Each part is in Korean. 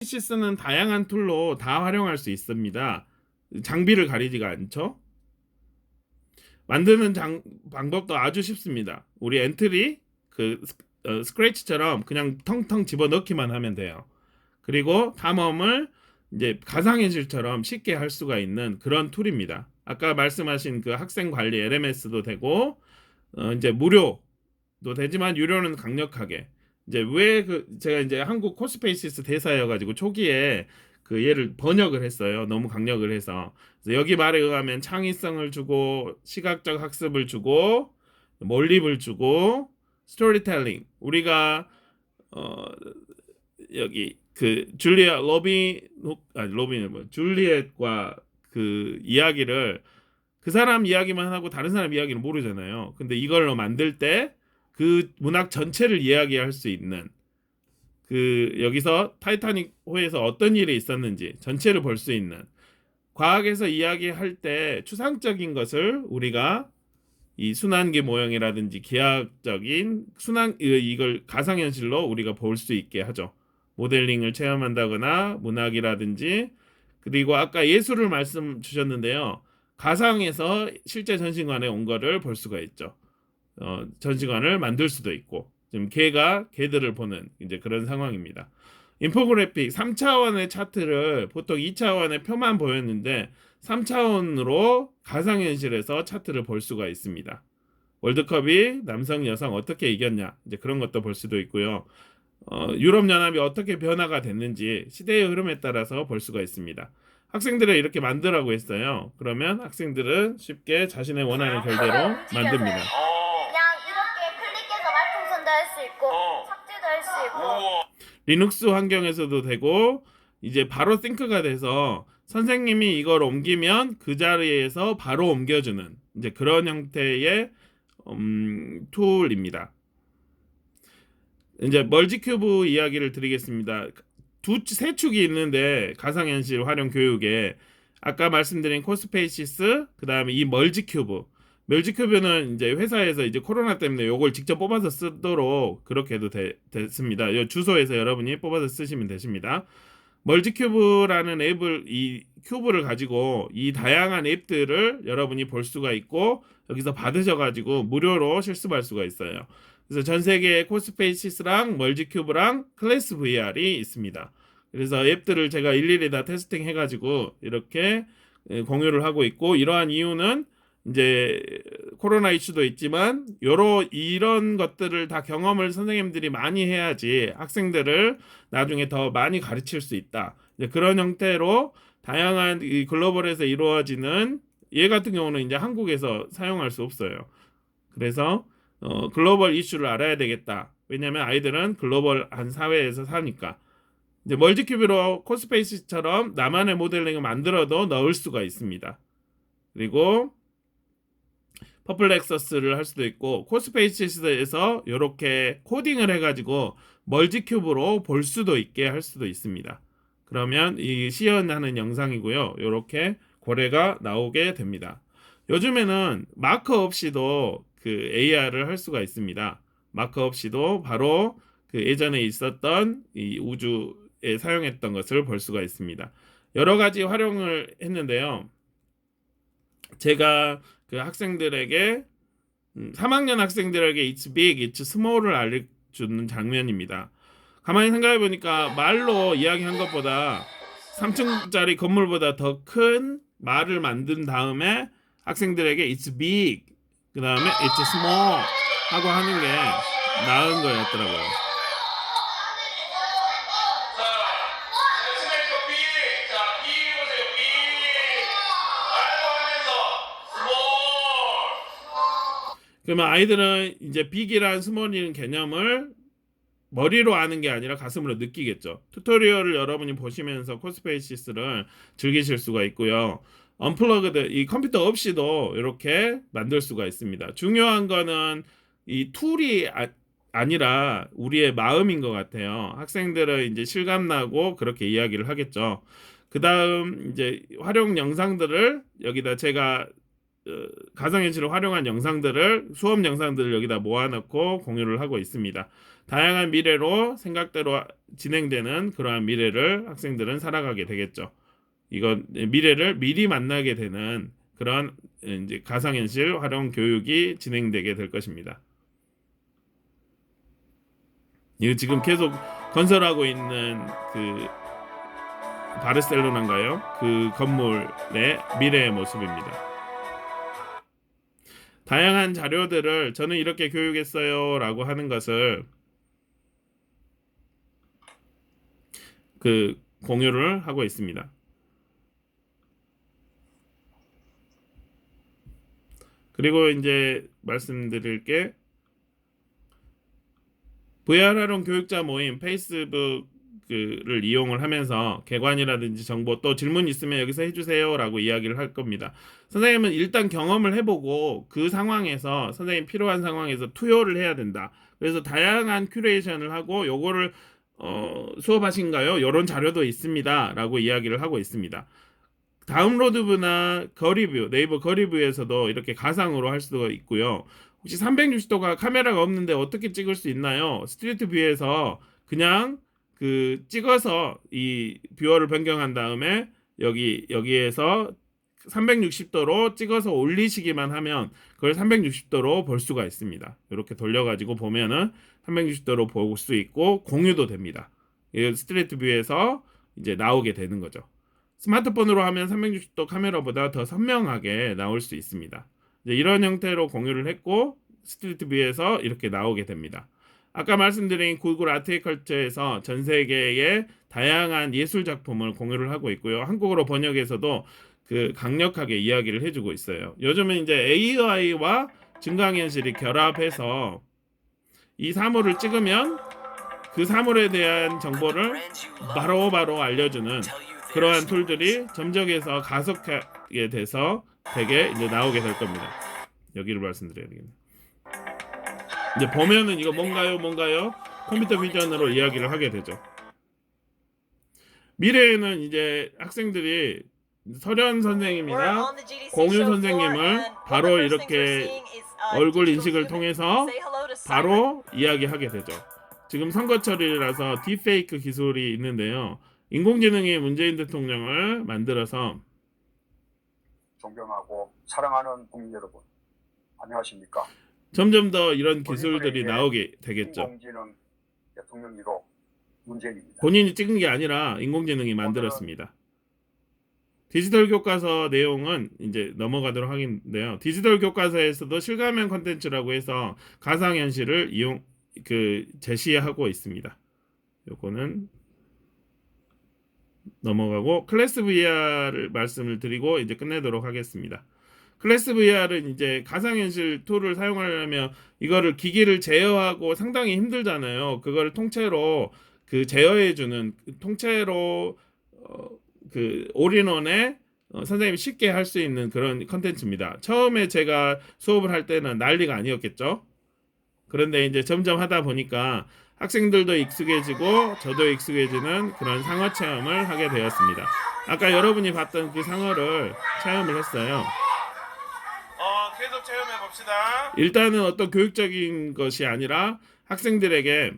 시스는 다양한 툴로 다 활용할 수 있습니다. 장비를 가리지가 않죠. 만드는 방법도 아주 쉽습니다. 우리 엔트리 스크래치처럼 그냥 텅텅 집어넣기만 하면 돼요. 그리고 탐험을 이제 가상현실처럼 쉽게 할 수가 있는 그런 툴입니다. 아까 말씀하신 그 학생 관리 LMS도 되고 이제 무료도 되지만 유료는 강력하게 이제 왜 제가 이제 한국 코스페이시스 대사여가지고 초기에 그 얘를 번역을 했어요. 너무 강력을 해서. 그래서 여기 말에 의하면 창의성을 주고 시각적 학습을 주고 몰입을 주고 스토리텔링 우리가 어 여기 그 줄리아 로빈은 뭐 줄리엣과 그 이야기를 그 사람 이야기만 하고 다른 사람 이야기를 모르잖아요. 근데 이걸로 만들 때 그 문학 전체를 이야기할 수 있는 그 여기서 타이타닉 호에서 어떤 일이 있었는지 전체를 볼 수 있는 과학에서 이야기할 때 추상적인 것을 우리가 이 순환계 모형이라든지 기하학적인 이걸 가상현실로 우리가 볼 수 있게 하죠. 모델링을 체험한다거나 문학이라든지 그리고 아까 예술을 말씀 주셨는데요. 가상에서 실제 전시관에 온 거를 볼 수가 있죠. 전시관을 만들 수도 있고 지금 개들을 보는 이제 그런 상황입니다. 인포그래픽 3차원의 차트를 보통 2차원의 표만 보였는데 3차원으로 가상현실에서 차트를 볼 수가 있습니다. 월드컵이 남성 여성 어떻게 이겼냐 이제 그런 것도 볼 수도 있고요. 유럽연합이 어떻게 변화가 됐는지 시대의 흐름에 따라서 볼 수가 있습니다. 학생들을 이렇게 만들라고 했어요. 그러면 학생들은 쉽게 자신의 원하는 결대로 만듭니다. 그냥 이렇게 클릭해서 말풍선도 할 수 있고 삭제도 할 수 있고 리눅스 환경에서도 되고 이제 바로 싱크가 돼서 선생님이 이걸 옮기면 그 자리에서 바로 옮겨주는 이제 그런 형태의 툴입니다. 이제 멀지큐브 이야기를 드리겠습니다. 세 축이 있는데 가상현실 활용 교육에 아까 말씀드린 코스페이시스 그다음에 이 멀지큐브는 이제 회사에서 이제 코로나 때문에 요걸 직접 뽑아서 쓰도록 그렇게 해도 됐습니다. 요 주소에서 여러분이 뽑아서 쓰시면 되십니다. 멀지큐브라는 앱을 이 큐브를 가지고 이 다양한 앱들을 여러분이 볼 수가 있고 여기서 받으셔가지고 무료로 실습할 수가 있어요. 그래서 전 세계에 코스페이시스랑 멀지큐브랑 클래스 VR이 있습니다. 그래서 앱들을 제가 일일이 다 테스팅 해가지고 이렇게 공유를 하고 있고 이러한 이유는 이제 코로나 이슈도 있지만 이런 것들을 다 경험을 선생님들이 많이 해야지 학생들을 나중에 더 많이 가르칠 수 있다. 이제 그런 형태로 다양한 이 글로벌에서 이루어지는 얘 같은 경우는 이제 한국에서 사용할 수 없어요. 그래서 글로벌 이슈를 알아야 되겠다. 왜냐하면 아이들은 글로벌한 사회에서 사니까. 이제 멀티큐브로 코스페이스처럼 나만의 모델링을 만들어도 넣을 수가 있습니다. 그리고 퍼플렉서스를 할 수도 있고 코스페이스에서 이렇게 코딩을 해가지고 멀티큐브로 볼 수도 있게 할 수도 있습니다. 그러면 이 시연하는 영상이고요. 이렇게 고래가 나오게 됩니다. 요즘에는 마커 없이도 그 AR을 할 수가 있습니다. 마커 없이도 바로 그 예전에 있었던 이 우주에 사용했던 것을 볼 수가 있습니다. 여러 가지 활용을 했는데요. 제가 그 학생들에게 3학년 학생들에게 it's big, it's small을 알려주는 장면입니다. 가만히 생각해 보니까 말로 이야기한 것보다 3층짜리 건물보다 더 큰 말을 만든 다음에 학생들에게 it's big, 그 다음에 it's small 하고 하는 게 나은 거였더라고요. 그러면 아이들은 이제 빅이란 스몰이라는 개념을 머리로 아는 게 아니라 가슴으로 느끼겠죠. 튜토리얼을 여러분이 보시면서 코스페이시스를 즐기실 수가 있고요. 언플러그드 이 컴퓨터 없이도 이렇게 만들 수가 있습니다. 중요한 거는 이 툴이 아니라 우리의 마음인 것 같아요. 학생들은 이제 실감나고 그렇게 이야기를 하겠죠. 그 다음 이제 활용 영상들을 여기다 제가 가상현실을 활용한 영상들을 수업 영상들을 여기다 모아놓고 공유를 하고 있습니다. 다양한 미래로 생각대로 진행되는 그러한 미래를 학생들은 살아가게 되겠죠. 이건 미래를 미리 만나게 되는 그런 이제 가상현실 활용 교육이 진행되게 될 것입니다. 이거 지금 계속 건설하고 있는 그 바르셀로나인가요? 그 건물의 미래의 모습입니다. 다양한 자료들을 저는 이렇게 교육했어요라고 하는 것을 그 공유를 하고 있습니다. 그리고 이제 말씀드릴 게 VR 활용 교육자 모임 페이스북을 이용을 하면서 개관이라든지 정보 또 질문 있으면 여기서 해주세요라고 이야기를 할 겁니다. 선생님은 일단 경험을 해보고 그 상황에서 선생님 필요한 상황에서 투여를 해야 된다. 그래서 다양한 큐레이션을 하고 요거를 수업하신가요? 이런 자료도 있습니다라고 이야기를 하고 있습니다. 다운로드뷰나 거리뷰, 네이버 거리뷰에서도 이렇게 가상으로 할 수도 있고요. 혹시 360도가 카메라가 없는데 어떻게 찍을 수 있나요? 스트리트 뷰에서 그냥 그 찍어서 이 뷰어를 변경한 다음에 여기에서 360도로 찍어서 올리시기만 하면 그걸 360도로 볼 수가 있습니다. 이렇게 돌려가지고 보면은 360도로 볼 수 있고 공유도 됩니다. 스트리트 뷰에서 이제 나오게 되는 거죠. 스마트폰으로 하면 360도 카메라보다 더 선명하게 나올 수 있습니다. 이제 이런 형태로 공유를 했고 스트리트 뷰에서 이렇게 나오게 됩니다. 아까 말씀드린 구글 아트앤컬처에서 전 세계의 다양한 예술 작품을 공유를 하고 있고요. 한국어로 번역해서도 그 강력하게 이야기를 해주고 있어요. 요즘은 이제 AI와 증강현실이 결합해서 이 사물을 찍으면 그 사물에 대한 정보를 바로바로 알려주는 그러한 툴들이 점적에서 가속하게 돼서 되게 이제 나오게 될 겁니다. 여기를 말씀드려야 되겠네. 이제 보면은 이거 뭔가요? 컴퓨터 비전으로 이야기를 하게 되죠. 미래에는 이제 학생들이 설현 선생님이나 공유 선생님을 바로 이렇게 얼굴 인식을 통해서 바로 이야기하게 되죠. 지금 선거철이라서 딥페이크 기술이 있는데요. 인공지능이 문재인 대통령을 만들어서 존경하고 사랑하는 국민 여러분, 안녕하십니까? 점점 더 이런 기술들이 나오게 되겠죠. 인공지능 대통령 1호 문재인입니다. 본인이 찍은 게 아니라 인공지능이 만들었습니다. 디지털 교과서 내용은 이제 넘어가도록 하겠는데요. 디지털 교과서에서도 실가면 콘텐츠라고 해서 가상현실을 제시하고 있습니다. 요거는 넘어가고 클래스 VR을 말씀을 드리고 이제 끝내도록 하겠습니다. 클래스 VR은 이제 가상현실 툴을 사용하려면 이거를 기기를 제어하고 상당히 힘들잖아요. 그거를 통째로 그 제어해주는 통째로 그 올인원에 선생님이 쉽게 할 수 있는 그런 컨텐츠입니다. 처음에 제가 수업을 할 때는 난리가 아니었겠죠. 그런데 이제 점점 하다 보니까 학생들도 익숙해지고 저도 익숙해지는 그런 상어 체험을 하게 되었습니다. 아까 여러분이 봤던 그 상어를 체험을 했어요. 계속 체험해 봅시다. 일단은 어떤 교육적인 것이 아니라 학생들에게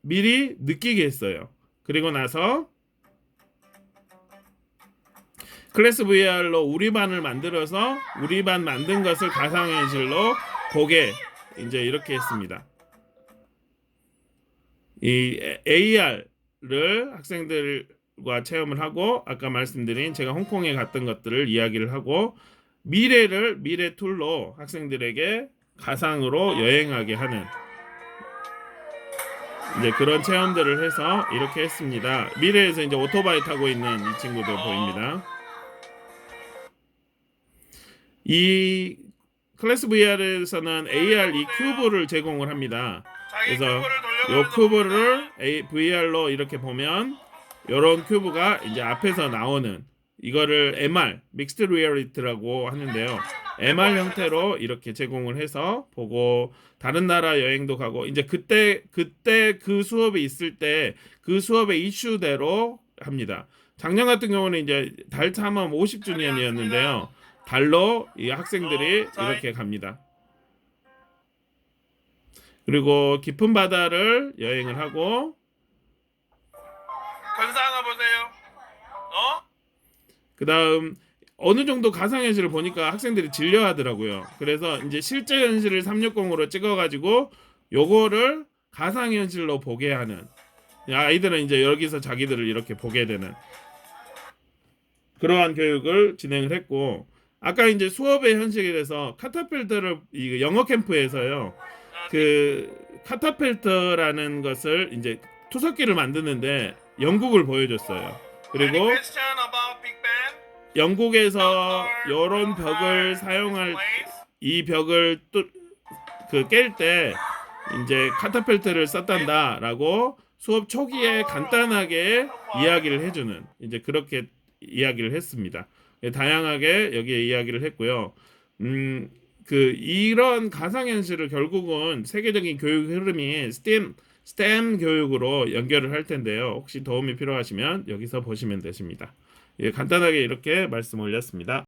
미리 느끼게 했어요. 그리고 나서 클래스 VR로 우리 반을 만들어서 우리 반 만든 것을 가상현실로 보게 이제 이렇게 했습니다. 이 AR을 학생들과 체험을 하고 아까 말씀드린 제가 홍콩에 갔던 것들을 이야기를 하고 미래 툴로 학생들에게 가상으로 여행하게 하는 이제 그런 체험들을 해서 이렇게 했습니다. 미래에서 이제 오토바이 타고 있는 이 친구도 보입니다. 이 클래스 VR에서는 AR 이 큐브를 제공을 합니다. 그래서 이 큐브를 VR로 이렇게 보면 이런 큐브가 이제 앞에서 나오는 이거를 MR, 믹스드 리얼리티라고 하는데요. MR 형태로 이렇게 제공을 해서 보고 다른 나라 여행도 가고 이제 그때 그 수업이 있을 때 그 수업의 이슈대로 합니다. 작년 같은 경우는 이제 달 탐험 50주년이었는데요. 달로 이 학생들이 이렇게 갑니다. 그리고 깊은 바다를 여행을 하고 근사한 거 보세요. 그다음 어느 정도 가상현실을 보니까 학생들이 질려하더라고요. 그래서 이제 실제 현실을 360으로 찍어가지고 요거를 가상현실로 보게 하는, 아이들은 이제 여기서 자기들을 이렇게 보게 되는 그러한 교육을 진행을 했고, 아까 이제 수업의 현실에서 카타펠트를 이 영어 캠프에서요, 그 카타펠트라는 것을 이제 투석기를 만드는데 영국을 보여줬어요. 그리고 Any question about Big Bang? 영국에서 이런 벽을 사용할, 이 벽을 깰 때 이제 카타펠트를 썼단다라고 수업 초기에 간단하게 이야기를 해주는, 이제 그렇게 이야기를 했습니다. 다양하게 여기에 이야기를 했고요. 이런 가상현실을 결국은 세계적인 교육 흐름이 STEM 교육으로 연결을 할 텐데요. 혹시 도움이 필요하시면 여기서 보시면 되십니다. 예, 간단하게 이렇게 말씀 올렸습니다.